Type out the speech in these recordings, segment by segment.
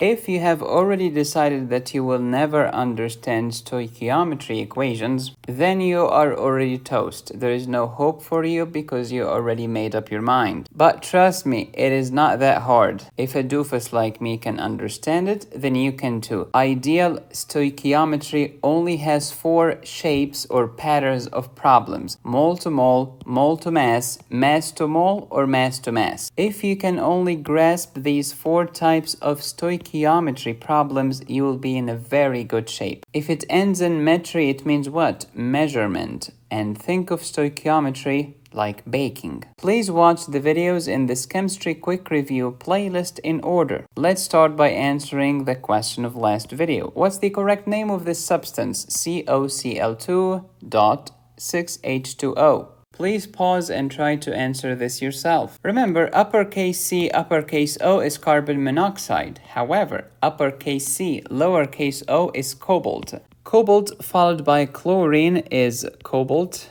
If you have already decided that you will never understand stoichiometry equations, then you are already toast. There is no hope for you because you already made up your mind. But trust me, it is not that hard. If a doofus like me can understand it, then you can too. Ideal stoichiometry only has 4 shapes or patterns of problems: mole to mole, mole to mass, mass to mole, or mass to mass. If you can only grasp these 4 types of stoichiometry problems, you will be in a very good shape. If it ends in metry, it means what? Measurement. And think of stoichiometry like baking. Please watch the videos in this chemistry quick review playlist in order. Let's start by answering the question of last video. What's the correct name of this substance? COCl2.6H2O. Please pause and try to answer this yourself. Remember, uppercase C, uppercase O is carbon monoxide. However, uppercase C, lowercase o is cobalt. Cobalt followed by chlorine is cobalt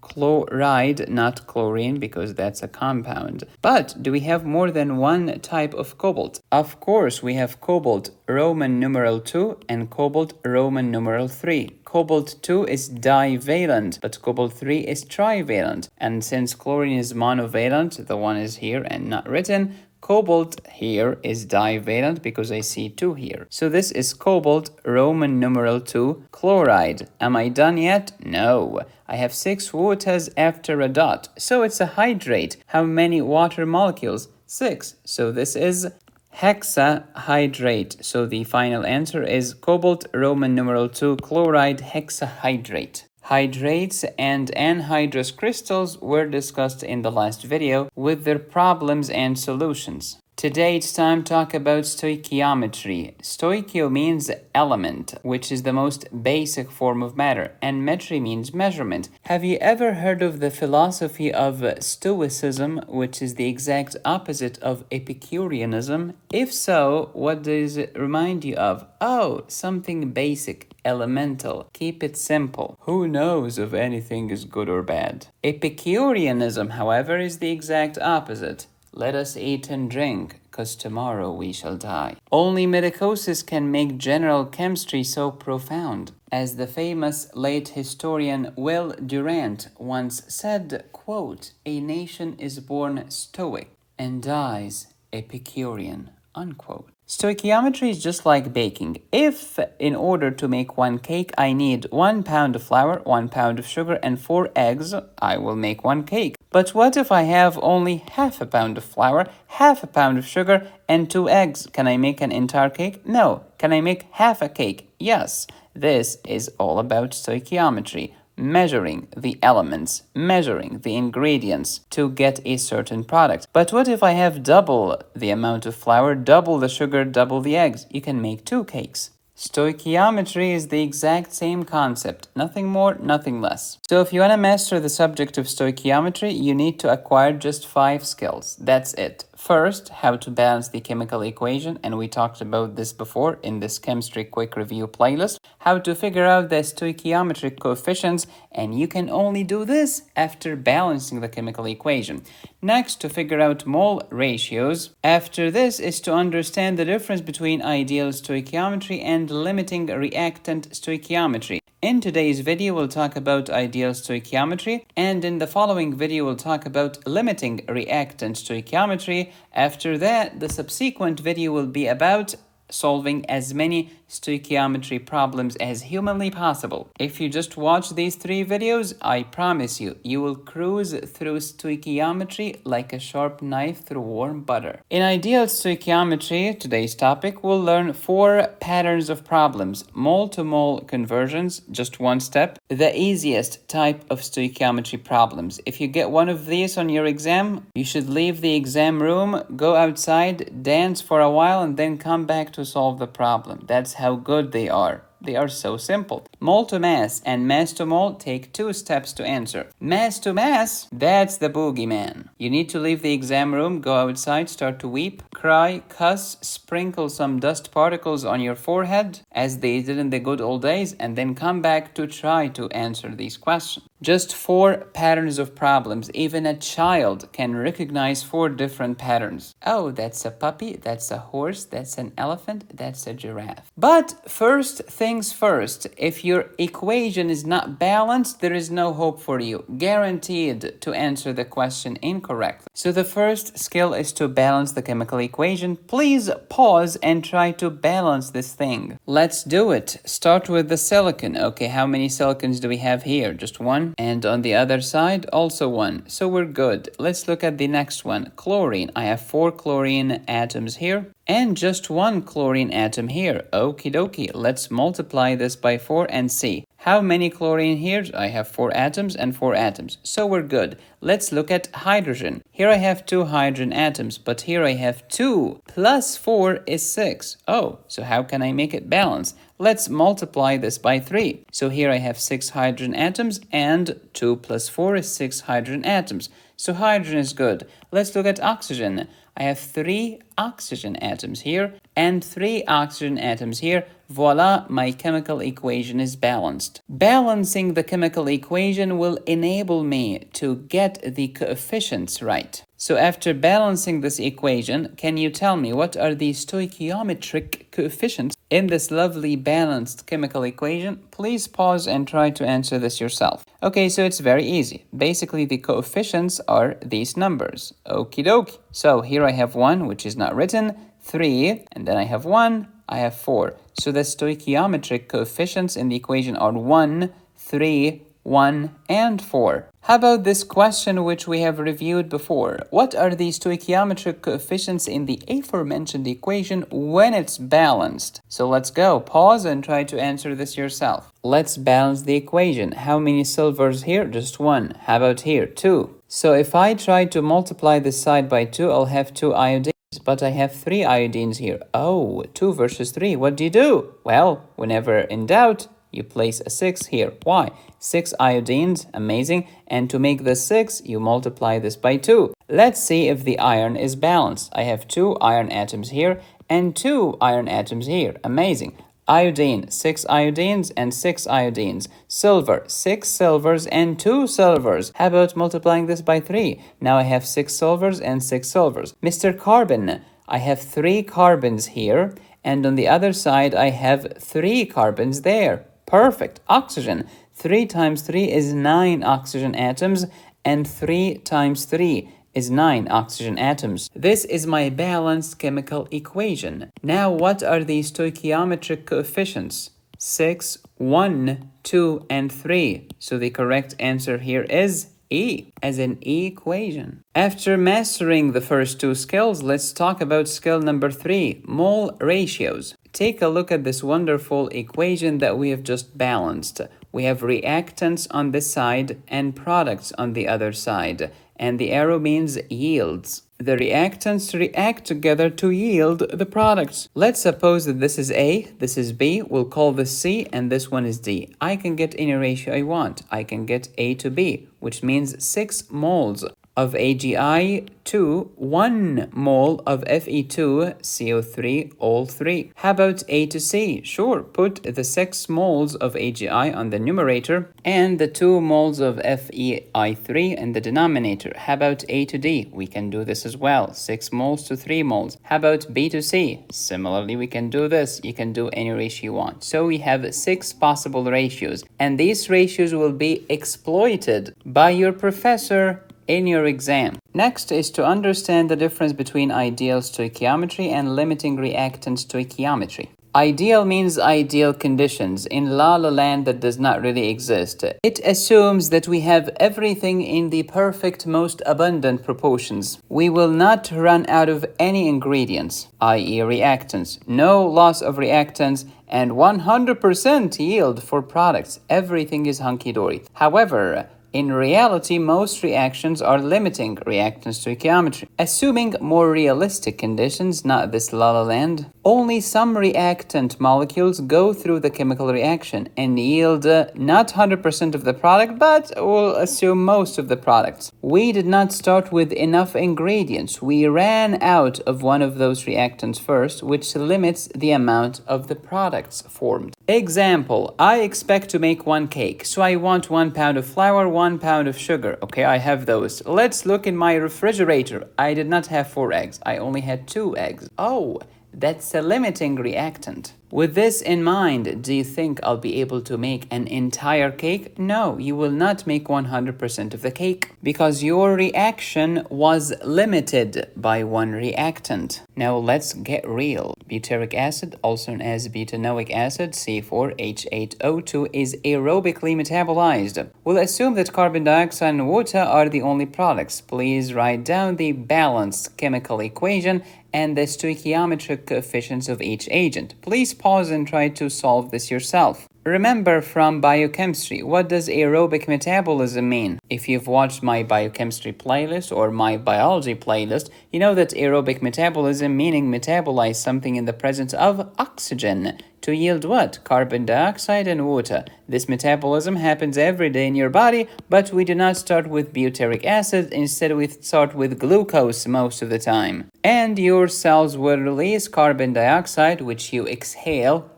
chloride, not chlorine, because that's a compound. But do we have more than one type of cobalt? Of course, we have cobalt Roman numeral 2 and cobalt Roman numeral 3. Cobalt 2 is divalent, but cobalt 3 is trivalent. And since chlorine is monovalent, the one is here and not written, cobalt here is divalent because I see 2 here. So this is cobalt Roman numeral 2 chloride. Am I done yet? No. I have 6 waters after a dot. So it's a hydrate. How many water molecules? 6. So this is hexahydrate. So the final answer is cobalt Roman numeral 2 chloride hexahydrate. Hydrates and anhydrous crystals were discussed in the last video with their problems and solutions. Today it's time to talk about stoichiometry. Stoichio means element, which is the most basic form of matter, and metry means measurement. Have you ever heard of the philosophy of Stoicism, which is the exact opposite of Epicureanism? If so, what does it remind you of? Oh, something basic, elemental. Keep it simple. Who knows if anything is good or bad? Epicureanism, however, is the exact opposite. Let us eat and drink, 'cause tomorrow we shall die. Only medicosis can make general chemistry so profound. As the famous late historian Will Durant once said, quote, "A nation is born Stoic and dies Epicurean," unquote. Stoichiometry is just like baking. If, in order to make 1 cake, I need 1 pound of flour, 1 pound of sugar, and 4 eggs, I will make 1 cake. But what if I have only half a pound of flour, half a pound of sugar, and 2 eggs? Can I make an entire cake? No. Can I make half a cake? Yes. This is all about stoichiometry. Measuring the elements, measuring the ingredients to get a certain product. But what if I have double the amount of flour, double the sugar, double the eggs? You can make 2 cakes. Stoichiometry is the exact same concept, nothing more, nothing less. So if you want to master the subject of stoichiometry, you need to acquire just 5 skills. That's it. First, how to balance the chemical equation, and we talked about this before in this chemistry quick review playlist. How to figure out the stoichiometric coefficients, and you can only do this after balancing the chemical equation. Next, to figure out mole ratios. After this is to understand the difference between ideal stoichiometry and limiting reactant stoichiometry. In today's video, we'll talk about ideal stoichiometry, and in the following video, we'll talk about limiting reactant stoichiometry. After that, the subsequent video will be about solving as many stoichiometry problems as humanly possible. If you just watch these 3 videos, I promise you, you will cruise through stoichiometry like a sharp knife through warm butter. In ideal stoichiometry, today's topic, we'll learn 4 patterns of problems. Mole-to-mole conversions, just 1 step. The easiest type of stoichiometry problems. If you get one of these on your exam, you should leave the exam room, go outside, dance for a while, and then come back to solve the problem. That's how good they are. They are so simple. Mole to mass and mass to mole take 2 steps to answer. Mass to mass, that's the boogeyman. You need to leave the exam room, go outside, start to weep, cry, cuss, sprinkle some dust particles on your forehead, as they did in the good old days, and then come back to try to answer these questions. Just 4 patterns of problems. Even a child can recognize 4 different patterns. Oh, that's a puppy, that's a horse, that's an elephant, that's a giraffe. But first things first, if your equation is not balanced, there is no hope for you. Guaranteed to answer the question incorrectly. So the first skill is to balance the chemical equation. Please pause and try to balance this thing. Let's do it. Start with the silicon. Okay, how many silicons do we have here? Just 1. And on the other side, also 1. So we're good. Let's look at the next one. Chlorine. I have 4 chlorine atoms here. And just 1 chlorine atom here. Okie dokie. Let's multiply this by 4 and see. How many chlorine here? I have 4 atoms and 4 atoms. So we're good. Let's look at hydrogen. Here I have 2 hydrogen atoms, but here I have 2 plus 4 is 6. Oh, so how can I make it balance? Let's multiply this by 3. So here I have 6 hydrogen atoms and 2 plus 4 is 6 hydrogen atoms. So hydrogen is good. Let's look at oxygen. I have 3 oxygen atoms here and 3 oxygen atoms here. Voila, my chemical equation is balanced. Balancing the chemical equation will enable me to get the coefficients right. So after balancing this equation, can you tell me what are the stoichiometric coefficients in this lovely balanced chemical equation? Please pause and try to answer this yourself. Okay, so it's very easy. Basically, the coefficients are these numbers. Okie dokie. So here I have 1, which is not written, 3, and then I have 1, I have 4. So the stoichiometric coefficients in the equation are 1, 3, 1, and 4. How about this question which we have reviewed before? What are the stoichiometric coefficients in the aforementioned equation when it's balanced? So let's go. Pause and try to answer this yourself. Let's balance the equation. How many silvers here? Just 1. How about here? 2. So if I try to multiply this side by 2, I'll have 2 iodines. But I have 3 iodines here. Oh, 2 versus 3. What do you do? Well, whenever in doubt, you place a 6 here. Why? 6 iodines, amazing. And to make the 6, you multiply this by 2. Let's see if the iron is balanced. I have 2 iron atoms here and 2 iron atoms here. Amazing. Iodine, 6 iodines and 6 iodines. Silver, 6 silvers and 2 silvers. How about multiplying this by 3? Now I have 6 silvers and 6 silvers. Mr. Carbon, I have 3 carbons here. And on the other side, I have 3 carbons there. Perfect. Oxygen. 3 times 3 is 9 oxygen atoms, and 3 times 3 is 9 oxygen atoms. This is my balanced chemical equation. Now, what are the stoichiometric coefficients? 6, 1, 2, and 3. So the correct answer here is E, as in equation. After mastering the first 2 skills, let's talk about skill number 3, mole ratios. Take a look at this wonderful equation that we have just balanced. We have reactants on this side and products on the other side, and the arrow means yields. The reactants react together to yield the products. Let's suppose that this is A, this is B, we'll call this C, and this one is D. I can get any ratio I want. I can get A to B, which means 6 moles of AgI to 1 mole of Fe2CO3, all 3. How about A to C? Sure, put the 6 moles of AgI on the numerator and the 2 moles of FeI3 in the denominator. How about A to D? We can do this as well, 6 moles to 3 moles. How about B to C? Similarly, we can do this. You can do any ratio you want. So we have 6 possible ratios, and these ratios will be exploited by your professor in your exam. Next is to understand the difference between ideal stoichiometry and limiting reactant stoichiometry. Ideal means ideal conditions. In La La Land, that does not really exist. It assumes that we have everything in the perfect, most abundant proportions. We will not run out of any ingredients, i.e. reactants. No loss of reactants and 100% yield for products. Everything is hunky-dory. However, in reality, most reactions are limiting reactant stoichiometry. Assuming more realistic conditions, not this La La Land, only some reactant molecules go through the chemical reaction and yield not 100% of the product, but we'll assume most of the products. We did not start with enough ingredients. We ran out of one of those reactants first, which limits the amount of the products formed. Example, I expect to make 1 cake, so I want 1 pound of flour, 1 pound of sugar. Okay, I have those. Let's look in my refrigerator. I did not have 4 eggs. I only had 2 eggs. Oh, that's a limiting reactant. With this in mind, do you think I'll be able to make an entire cake? No, you will not make 100% of the cake because your reaction was limited by 1 reactant. Now let's get real. Butyric acid, also known as butanoic acid, C4H8O2, is aerobically metabolized. We'll assume that carbon dioxide and water are the only products. Please write down the balanced chemical equation and the stoichiometric coefficients of each agent. Please pause and try to solve this yourself. Remember from biochemistry, what does aerobic metabolism mean? If you've watched my biochemistry playlist or my biology playlist, you know that aerobic metabolism meaning metabolize something in the presence of oxygen to yield what? Carbon dioxide and water. This metabolism happens every day in your body, but we do not start with butyric acid. Instead, we start with glucose most of the time. And your cells will release carbon dioxide, which you exhale,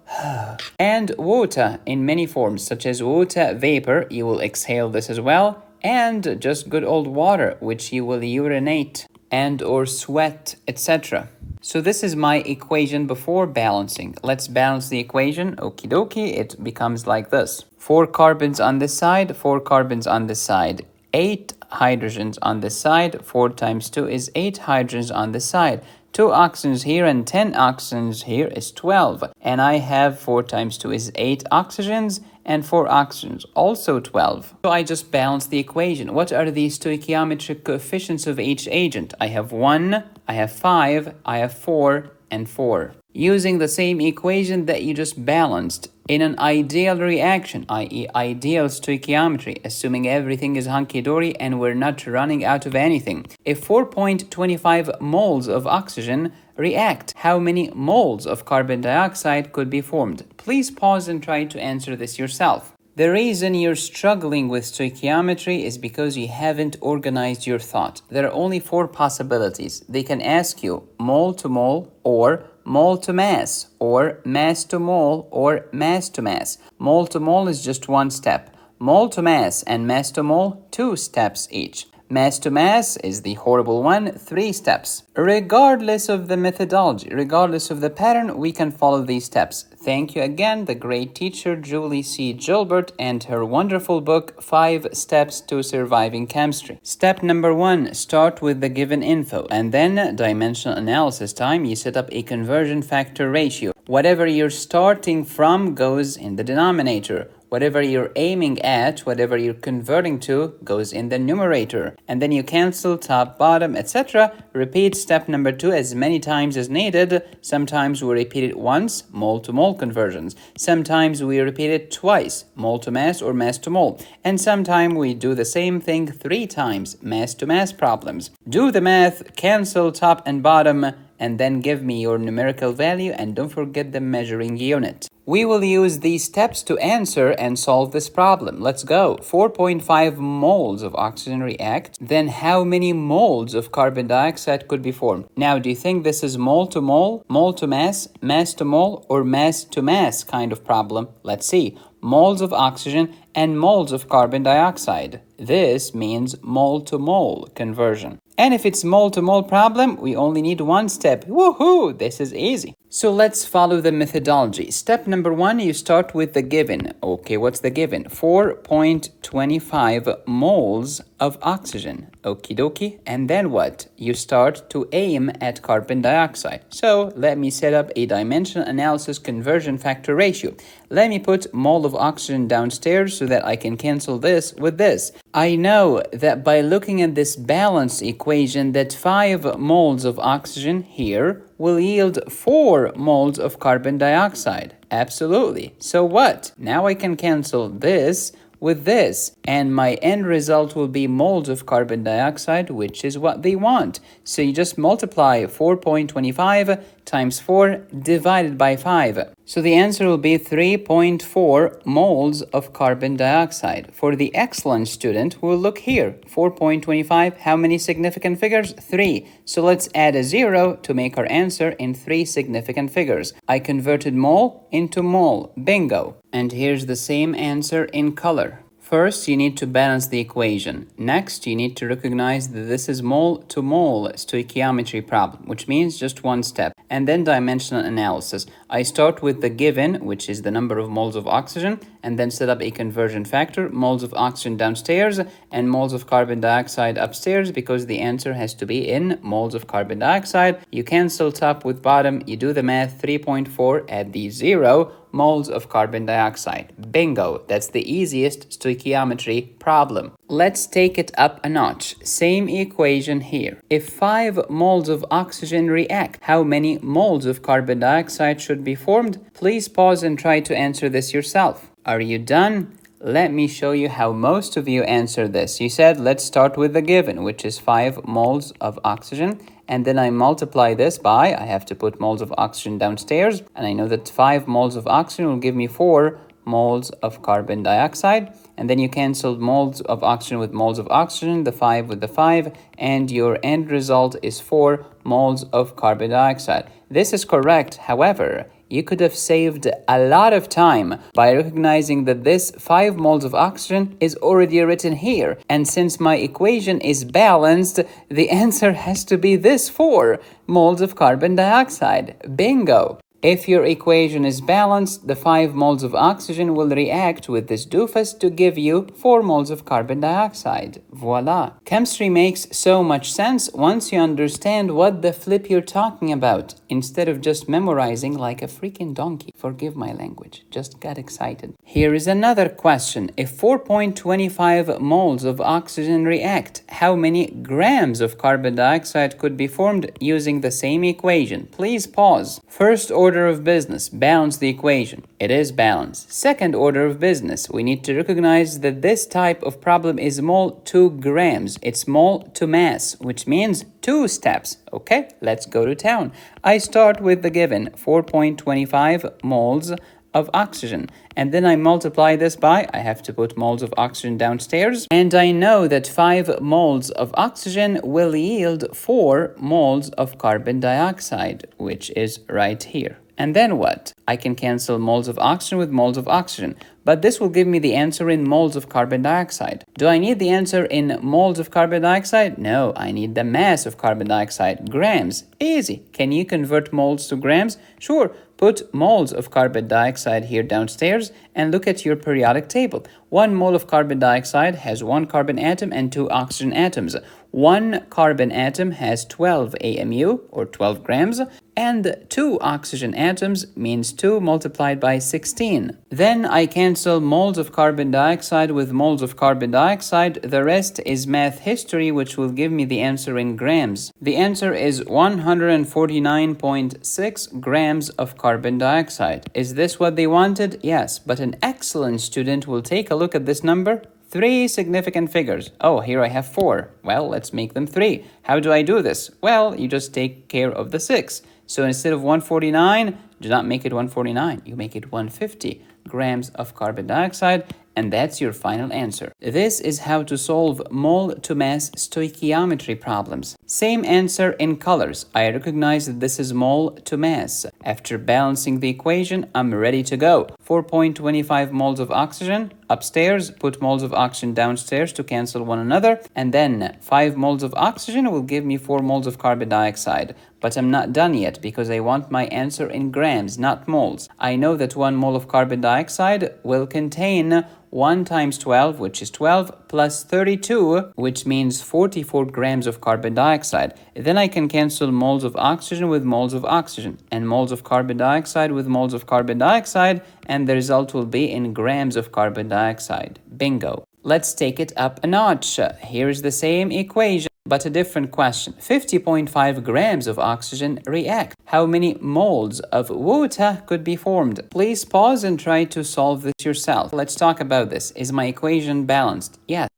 and water in many forms, such as water vapor, you will exhale this as well, and just good old water, which you will urinate and or sweat, etc. So this is my equation before balancing. Let's balance the equation. Okie dokie, it becomes like this. 4 carbons on this side, 4 carbons on this side. 8 hydrogens on this side. 4 times 2 is 8 hydrogens on this side. 2 oxygens here and 10 oxygens here is 12. And I have 4 times 2 is 8 oxygens and 4 oxygens, also 12. So I just balance the equation. What are the stoichiometric coefficients of each agent? I have 1, I have 5, I have 4, and 4. Using the same equation that you just balanced, in an ideal reaction, i.e. ideal stoichiometry, assuming everything is hunky-dory and we're not running out of anything. If 4.25 moles of oxygen react, how many moles of carbon dioxide could be formed? Please pause and try to answer this yourself. The reason you're struggling with stoichiometry is because you haven't organized your thought. There are only 4 possibilities. They can ask you mole to mole or mole to mass or mass to mole or mass to mass. Mole to mole is just 1 step. Mole to mass and mass to mole, 2 steps each. Mass to mass is the horrible one, 3 steps. Regardless of the methodology, regardless of the pattern, we can follow these steps. Thank you again, the great teacher Julie C. Gilbert and her wonderful book, 5 Steps to Surviving Chemistry. Step number 1, start with the given info. And then, dimensional analysis time, you set up a conversion factor ratio. Whatever you're starting from goes in the denominator. Whatever you're aiming at, whatever you're converting to, goes in the numerator. And then you cancel top, bottom, etc. Repeat step number 2 as many times as needed. Sometimes we repeat it once, mole to mole conversions. Sometimes we repeat it twice, mole to mass or mass to mole. And sometimes we do the same thing 3 times, mass to mass problems. Do the math, cancel top and bottom, and then give me your numerical value, and don't forget the measuring unit. We will use these steps to answer and solve this problem. Let's go. 4.5 moles of oxygen react. Then how many moles of carbon dioxide could be formed? Now, do you think this is mole to mass to mole, or mass to mass kind of problem? Let's see. Moles of oxygen and moles of carbon dioxide. This means mole to mole conversion. And if it's mole to mole problem, we only need 1 step. Woohoo! This is easy. So let's follow the methodology. Step number 1, you start with the given. Okay, what's the given? 4.25 moles of oxygen. Okie dokie. And then what? You start to aim at carbon dioxide. So let me set up a dimensional analysis conversion factor ratio. Let me put mole of oxygen downstairs so that I can cancel this with this. I know that by looking at this balanced equation that 5 moles of oxygen here will yield 4 moles of carbon dioxide. Absolutely. So what? Now I can cancel this with this, and my end result will be moles of carbon dioxide, which is what they want. So you just multiply 4.25 times 4 divided by 5. So the answer will be 3.4 moles of carbon dioxide. For the excellent student, we'll look here. 4.25, how many significant figures? 3. So let's add a 0 to make our answer in 3 significant figures. I converted mole into mole. Bingo. And here's the same answer in color. First, you need to balance the equation. Next, you need to recognize that this is mole-to-mole stoichiometry problem, which means just one step. And then dimensional analysis. I start with the given, which is the number of moles of oxygen, and then set up a conversion factor, moles of oxygen downstairs and moles of carbon dioxide upstairs, because the answer has to be in moles of carbon dioxide. You cancel top with bottom, you do the math, 3.4 at the 0 moles of carbon dioxide. Bingo, that's the easiest stoichiometry problem. Let's take it up a notch. Same equation here. If 5 moles of oxygen react, how many moles of carbon dioxide should be formed? Please pause and try to answer this yourself. Are you done? Let me show you how most of you answer this. You said, let's start with the given, which is 5 moles of oxygen. And then I multiply this by, I have to put moles of oxygen downstairs. And I know that 5 moles of oxygen will give me 4 moles of carbon dioxide. And then you cancel moles of oxygen with moles of oxygen, the 5 with the 5. And your end result is 4 moles of carbon dioxide. This is correct. However, you could have saved a lot of time by recognizing that this 5 moles of oxygen is already written here. And since my equation is balanced, the answer has to be this 4 moles of carbon dioxide. Bingo! If your equation is balanced, the 5 moles of oxygen will react with this doofus to give you 4 moles of carbon dioxide. Voila! Chemistry makes so much sense once you understand what the flip you're talking about, instead of just memorizing like a freaking donkey. Forgive my language, just got excited. Here is another question. If 4.25 moles of oxygen react, how many grams of carbon dioxide could be formed using the same equation? Please pause. First order of business, balance the equation. It is balanced. Second order of business, we need to recognize that this type of problem is mole to grams. It's mole to mass, which means 2 steps. Okay, let's go to town. I start with the given, 4.25 moles of oxygen, and then I multiply this by, I have to put moles of oxygen downstairs, and I know that 5 moles of oxygen will yield 4 moles of carbon dioxide, which is right here. And then what? I can cancel moles of oxygen with moles of oxygen, but this will give me the answer in moles of carbon dioxide. Do I need the answer in moles of carbon dioxide? No, I need the mass of carbon dioxide, grams. Easy. Can you convert moles to grams? Sure. Put moles of carbon dioxide here downstairs and look at your periodic table. 1 mole of carbon dioxide has 1 carbon atom and 2 oxygen atoms. 1 carbon atom has 12 AMU or 12 grams, and 2 oxygen atoms means 2 multiplied by 16. Then I cancel moles of carbon dioxide with moles of carbon dioxide. The rest is math history, which will give me the answer in grams. The answer is 149.6 grams of carbon dioxide. Is this what they wanted? Yes, but an excellent student will take a look at this number. 3 significant figures. Oh, here I have 4. Well, let's make them 3. How do I do this? Well, you just take care of the 6. So instead of 149, do not make it 149. You make it 150 grams of carbon dioxide, and that's your final answer. This is how to solve mole to mass stoichiometry problems. Same answer in colors. I recognize that this is mole to mass. After balancing the equation, I'm ready to go. 4.25 moles of oxygen upstairs, put moles of oxygen downstairs to cancel one another, and then 5 moles of oxygen will give me 4 moles of carbon dioxide. But I'm not done yet because I want my answer in grams, not moles. I know that 1 mole of carbon dioxide will contain 1 times 12, which is 12, plus 32, which means 44 grams of carbon dioxide. Then I can cancel moles of oxygen with moles of oxygen, and moles of carbon dioxide with moles of carbon dioxide, and the result will be in grams of carbon dioxide. Bingo. Let's take it up a notch. Here's the same equation, but a different question. 50.5 grams of oxygen react. How many moles of water could be formed? Please pause and try to solve this yourself. Let's talk about this. Is my equation balanced? Yes.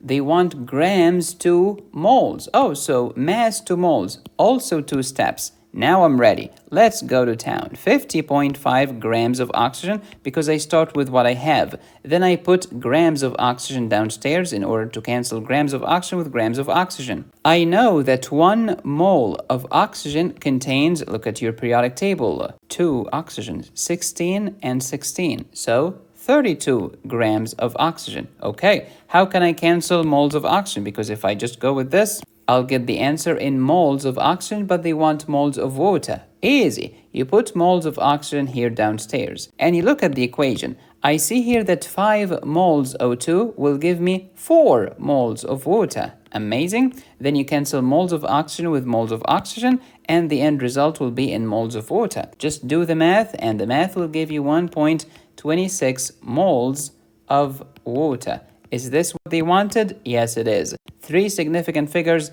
They want grams to moles. Oh, so mass to moles. Also 2 steps. Now I'm ready. Let's go to town. 50.5 grams of oxygen because I start with what I have. Then I put grams of oxygen downstairs in order to cancel grams of oxygen with grams of oxygen. I know that 1 mole of oxygen contains, look at your periodic table, 2 oxygens, 16 and 16. So 32 grams of oxygen. Okay, how can I cancel moles of oxygen? Because if I just go with this, I'll get the answer in moles of oxygen, but they want moles of water. Easy. You put moles of oxygen here downstairs. And you look at the equation. I see here that 5 moles O2 will give me 4 moles of water. Amazing. Then you cancel moles of oxygen with moles of oxygen, and the end result will be in moles of water. Just do the math, and the math will give you 1.26 moles of water. Is this what they wanted? Yes, it is. 3 significant figures,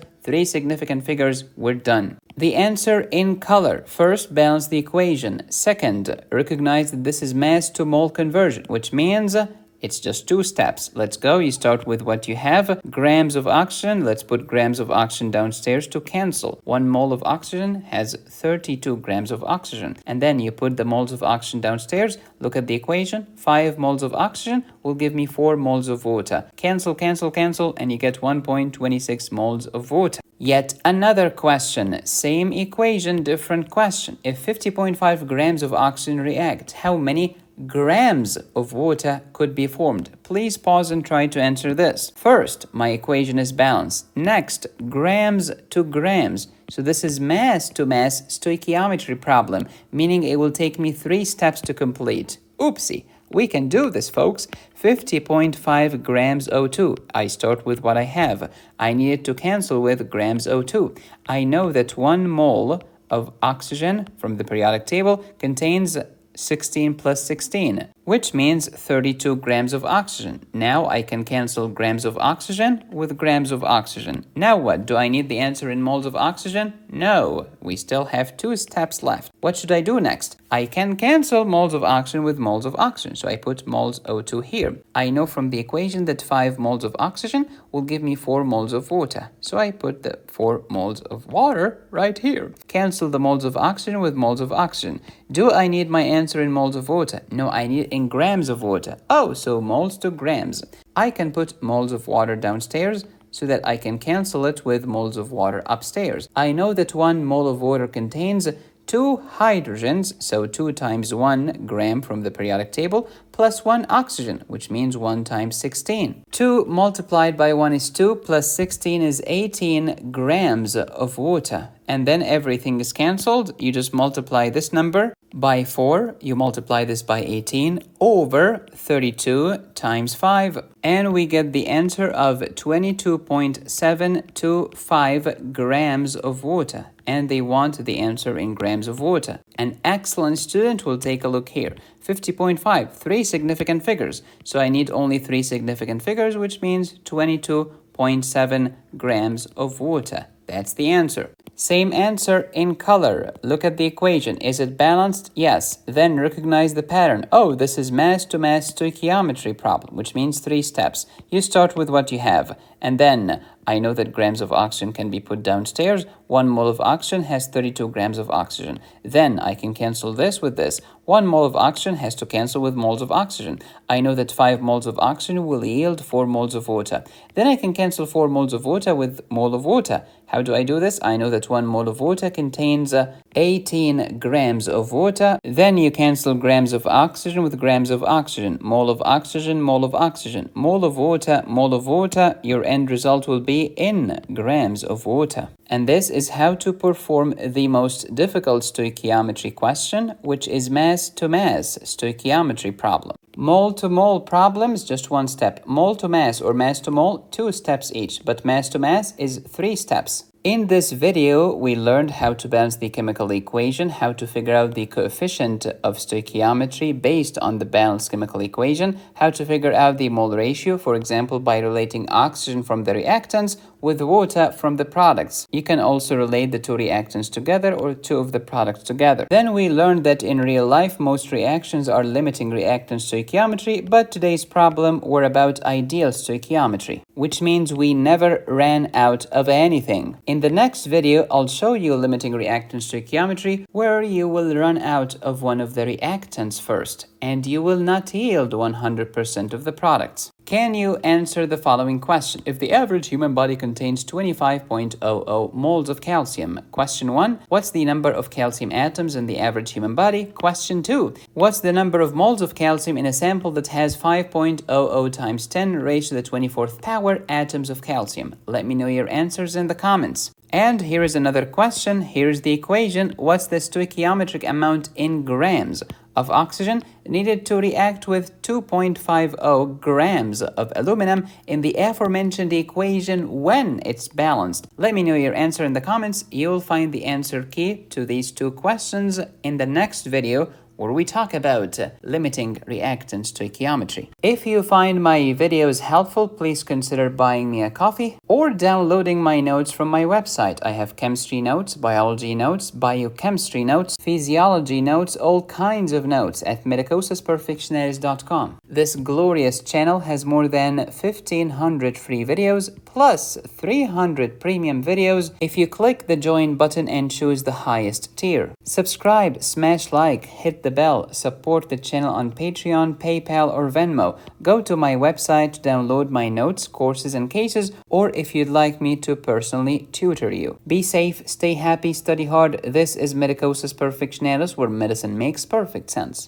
we're done. The answer in color. First, balance the equation. Second, recognize that this is mass to mole conversion, which means it's just 2 steps. Let's go. You start with what you have. Grams of oxygen. Let's put grams of oxygen downstairs to cancel. 1 mole of oxygen has 32 grams of oxygen. And then you put the moles of oxygen downstairs. Look at the equation. 5 moles of oxygen will give me 4 moles of water. Cancel, cancel, cancel, and you get 1.26 moles of water. Yet another question. Same equation, different question. If 50.5 grams of oxygen react, how many grams of water could be formed? Please pause and try to answer this. First, my equation is balanced. Next, grams to grams. So this is mass to mass stoichiometry problem, meaning it will take me 3 steps to complete. Oopsie. We can do this, folks. 50.5 grams O2. I start with what I have. I needed to cancel with grams O2. I know that 1 mole of oxygen from the periodic table contains 16 plus 16, which means 32 grams of oxygen. Now I can cancel grams of oxygen with grams of oxygen. Now what? Do I need the answer in moles of oxygen? No, we still have 2 steps left. What should I do next? I can cancel moles of oxygen with moles of oxygen, so I put moles O2 here. I know from the equation that 5 moles of oxygen will give me 4 moles of water, so I put the 4 moles of water right here. Cancel the moles of oxygen with moles of oxygen. Do I need my answer in moles of water? No, I need it in grams of water. Oh, so moles to grams. I can put moles of water downstairs so that I can cancel it with moles of water upstairs. I know that 1 mole of water contains 2 hydrogens, so 2 times 1 gram from the periodic table, plus 1 oxygen, which means 1 times 16. 2 multiplied by 1 is 2, plus 16 is 18 grams of water. And then everything is cancelled. You just multiply this number by 4. You multiply this by 18 over 32 times 5. And we get the answer of 22.725 grams of water. And they want the answer in grams of water. An excellent student will take a look here. 50.5, 3 significant figures. So I need only 3 significant figures, which means 22.7 grams of water. That's the answer. Same answer in color. Look at the equation. Is it balanced? Yes. Then recognize the pattern. Oh, this is mass to mass stoichiometry problem, which means 3 steps. You start with what you have. And then I know that grams of oxygen can be put downstairs. 1 mole of oxygen has 32 grams of oxygen. Then I can cancel this with this. 1 mole of oxygen has to cancel with moles of oxygen. I know that 5 moles of oxygen will yield 4 moles of water. Then I can cancel 4 moles of water with mole of water. How do I do this? I know that 1 mole of water contains 18 grams of water. Then you cancel grams of oxygen with grams of oxygen. Mole of oxygen, mole of oxygen. Mole of water, mole of water. Your end result will be in grams of water. And this is how to perform the most difficult stoichiometry question, which is mass to mass stoichiometry problem. Mole to mole problems, just 1 step. Mole to mass or mass to mole, 2 steps each, but mass to mass is 3 steps. In this video, we learned how to balance the chemical equation, how to figure out the coefficient of stoichiometry based on the balanced chemical equation, how to figure out the mole ratio, for example, by relating oxygen from the reactants with water from the products. You can also relate the two reactants together or two of the products together. Then we learned that in real life, most reactions are limiting reactant stoichiometry, but today's problem were about ideal stoichiometry, which means we never ran out of anything. In the next video, I'll show you limiting reactant stoichiometry, where you will run out of one of the reactants first, and you will not yield 100% of the products. Can you answer the following question? If the average human body contains 25.00 moles of calcium. Question 1. What's the number of calcium atoms in the average human body? Question 2. What's the number of moles of calcium in a sample that has 5.00 times 10 raised to the 24th power atoms of calcium? Let me know your answers in the comments. And here is another question. Here's the equation. What's the stoichiometric amount in grams of oxygen needed to react with 2.50 grams of aluminum in the aforementioned equation when it's balanced? Let me know your answer in the comments. You'll find the answer key to these two questions in the next video, where we talk about limiting reactant stoichiometry. If you find my videos helpful, please consider buying me a coffee or downloading my notes from my website. I have chemistry notes, biology notes, biochemistry notes, physiology notes, all kinds of notes at medicosasperfectionalis.com. This glorious channel has more than 1,500 free videos plus 300 premium videos if you click the join button and choose the highest tier. Subscribe, smash like, hit the bell, support the channel on Patreon, PayPal, or Venmo. Go to my website to download my notes, courses, and cases, or if you'd like me to personally tutor you. Be safe, stay happy, study hard. This is Medicosas Perfectionalis, where medicine makes perfect sense.